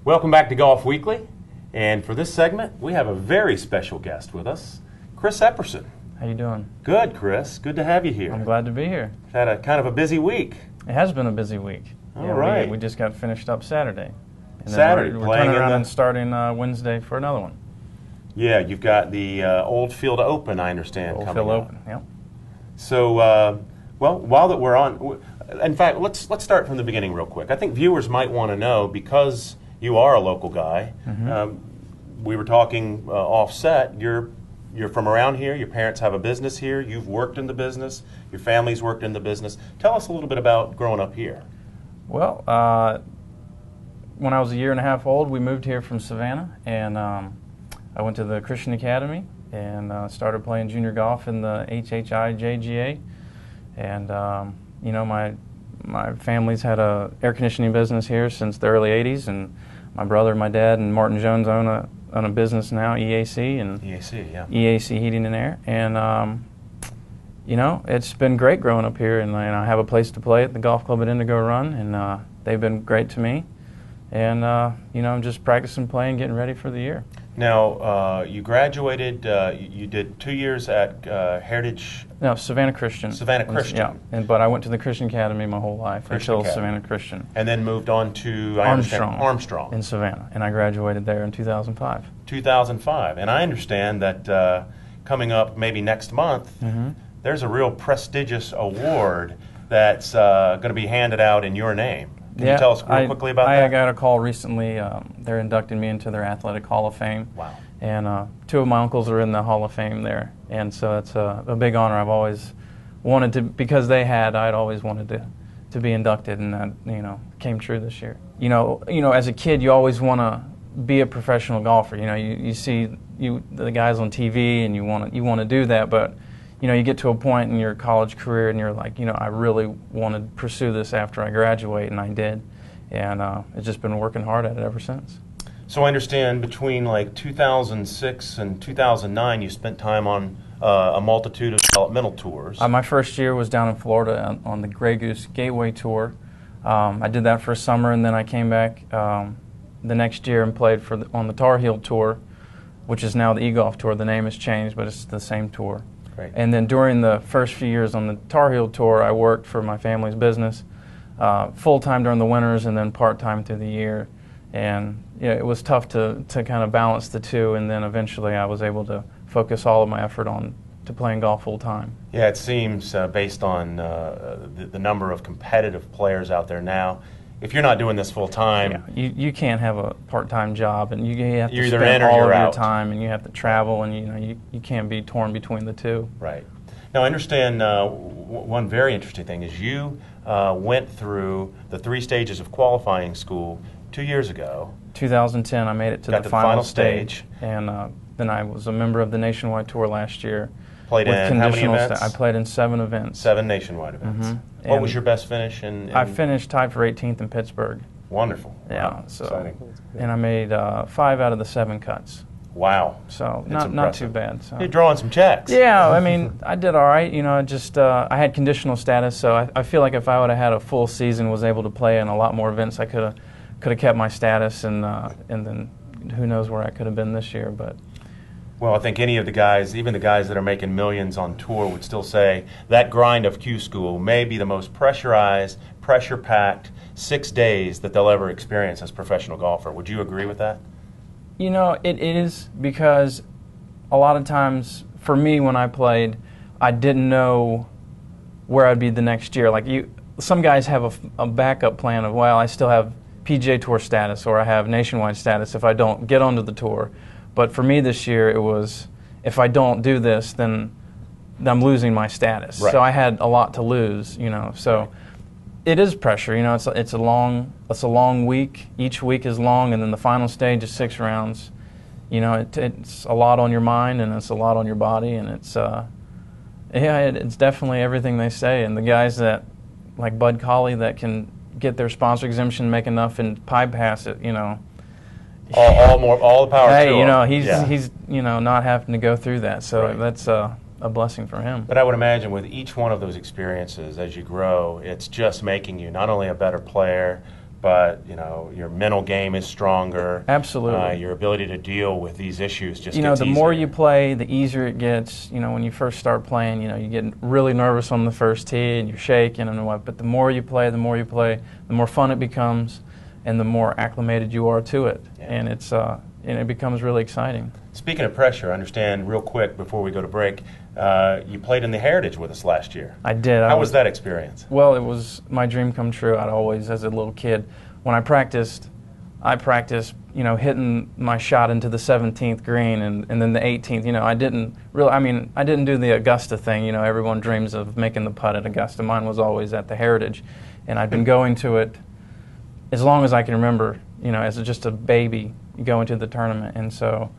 Welcome back to Golf Weekly, and for this segment, we have a very special guest with us, Chris Epperson. How you doing? Good, Chris. Good to have you here. I'm glad to be here. Had a kind of a busy week. It has been a busy week. All right. We just got finished up Saturday. And Saturday, then we're playing turning around in and starting Wednesday for another one. Yeah, you've got the Old Field Open, I understand, Old coming Field up. Open, yep. So, well, while that we're on, in fact, let's start from the beginning real quick. I think viewers might want to know, because you are a local guy. We were talking offset. You're from around here. Your parents have a business here. You've worked in the business. Your family's worked in the business. Tell us a little bit about growing up here. Well, when I was a year and a half old, we moved here from Savannah, and I went to the Christian Academy and started playing junior golf in the WHHI-JGA. And you know, my family's had a air conditioning business here since the early '80s, and my brother, my dad, and Martin Jones own a business now, EAC, and EAC Heating and Air. And you know, it's been great growing up here, and I have a place to play at the golf club at Indigo Run, and they've been great to me. And you know, I'm just practicing playing, getting ready for the year. Now, you graduated, you did 2 years at Heritage... No, Savannah Christian. Savannah Christian. Yeah, but I went to the Christian Academy my whole life until Savannah Christian. And then moved on to Armstrong. In Savannah, and I graduated there in 2005. 2005. And I understand that coming up maybe next month, there's a real prestigious award that's going to be handed out in your name. Can you tell us real quickly about that? I got a call recently. They're inducting me into their Athletic Hall of Fame. Wow. And two of my uncles are in the Hall of Fame there. And so it's a big honor. I've always wanted to, because I'd always wanted to be inducted, and that, you know, came true this year. You know, as a kid, you always want to be a professional golfer. You know, you see the guys on TV, and you want to do that, but you know, you get to a point in your college career and you're like, you know, I really want to pursue this after I graduate, and I did. And it's just been working hard at it ever since. So I understand between like 2006 and 2009, you spent time on a multitude of developmental tours. My first year was down in Florida on the Grey Goose Gateway Tour. I did that for a summer, and then I came back the next year and played on the Tar Heel Tour, which is now the eGolf Tour. The name has changed, but it's the same tour. Great. And then during the first few years on the Tar Heel Tour, I worked for my family's business full-time during the winters and then part-time through the year. And you know, it was tough to kind of balance the two, and then eventually I was able to focus all of my effort to playing golf full-time. Yeah, it seems based on the number of competitive players out there now, if you're not doing this full-time... Yeah, you can't have a part-time job, and you have to either spend in or all you're of your out. time, and you have to travel, and you know, you can't be torn between the two. Right. Now, I understand one very interesting thing is you went through the 3 stages of qualifying school 2 years ago. 2010, I made it to Got the final stage, and then I was a member of the Nationwide Tour last year. Played in how many events? I played in 7 events. 7 nationwide events. What was your best finish in? I finished tied for 18th in Pittsburgh. Wonderful. Yeah. Wow. So, exciting. And I made 5 out of the 7 cuts. Wow. So That's not too bad. So. You're drawing some checks. Yeah, I mean, I did all right. You know, just I had conditional status, so I feel like if I would have had a full season, was able to play in a lot more events, I could have kept my status, and then who knows where I could have been this year. But well, I think any of the guys, even the guys that are making millions on tour, would still say that grind of Q School may be the most pressurized, pressure-packed 6 days that they'll ever experience as a professional golfer. Would you agree with that? You know, it is, because a lot of times, for me, when I played, I didn't know where I'd be the next year. Like some guys have a backup plan of, well, I still have PGA Tour status, or I have nationwide status if I don't get onto the tour. But for me this year, it was, if I don't do this, then I'm losing my status. Right. So I had a lot to lose, you know. So right. It is pressure, you know. It's a long week. Each week is long, and then the final stage is 6 rounds. You know, it's a lot on your mind, and it's a lot on your body, and it's it's definitely everything they say. And the guys that, like Bud Colley, that can get their sponsor exemption, make enough, and bypass it, you know. All the power to him. Hey, you know, he's you know, not having to go through that, so right. That's a blessing for him. But I would imagine with each one of those experiences, as you grow, it's just making you not only a better player, but your mental game is stronger. Absolutely. Your ability to deal with these issues just the gets easier. more you play, the easier it gets. When you first start playing, you get really nervous on the first tee and you're shaking and what. But the more you play, the more fun it becomes, and the more acclimated you are to it. Yeah. And it becomes really exciting. Speaking of pressure, I understand real quick before we go to break, you played in the Heritage with us last year. I did. How was that experience? Well, it was my dream come true. I'd always, as a little kid, when I practiced, hitting my shot into the 17th green and then the 18th. I didn't do the Augusta thing. Everyone dreams of making the putt at Augusta. Mine was always at the Heritage, and I'd been going to it as long as I can remember. As just a baby going to the tournament, and so.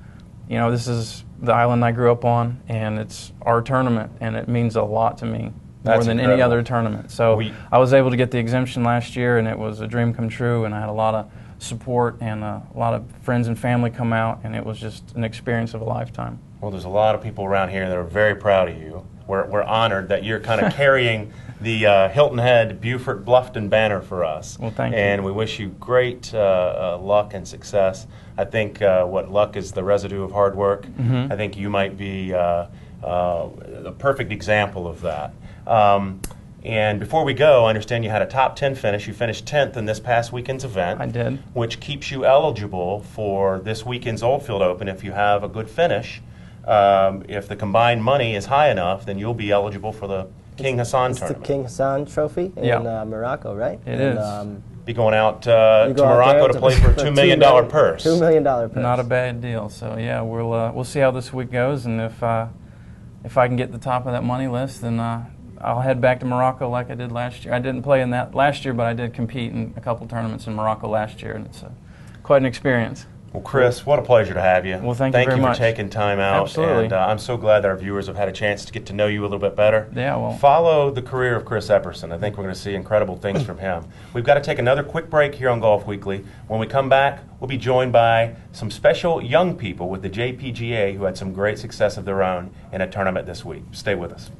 This is the island I grew up on, and it's our tournament, and it means a lot to me, more than any other tournament. So I was able to get the exemption last year, and it was a dream come true, and I had a lot of support and a lot of friends and family come out, and it was just an experience of a lifetime. Well, there's a lot of people around here that are very proud of you. We're honored that you're kind of carrying the Hilton Head Beaufort Bluffton banner for us. Well, thank you. And we wish you great luck and success. I think luck is the residue of hard work. I think you might be the perfect example of that. And before we go, I understand you had a top 10 finish. You finished 10th in this past weekend's event. I did. Which keeps you eligible for this weekend's Oldfield Open if you have a good finish. If the combined money is high enough, then you'll be eligible for the King Hassan tournament. It's the King Hassan Trophy in Morocco, right? It is. Be going out to Morocco to play for a $2 million purse. $2 million purse. Not a bad deal. So yeah, we'll see how this week goes, and if I can get the top of that money list, then I'll head back to Morocco like I did last year. I didn't play in that last year, but I did compete in a couple tournaments in Morocco last year, and it's quite an experience. Well, Chris, what a pleasure to have you. Well, thank you very much. Thank you for taking time out. Absolutely. And I'm so glad that our viewers have had a chance to get to know you a little bit better. Yeah, well. Follow the career of Chris Epperson. I think we're going to see incredible things from him. We've got to take another quick break here on Golf Weekly. When we come back, we'll be joined by some special young people with the JPGA who had some great success of their own in a tournament this week. Stay with us.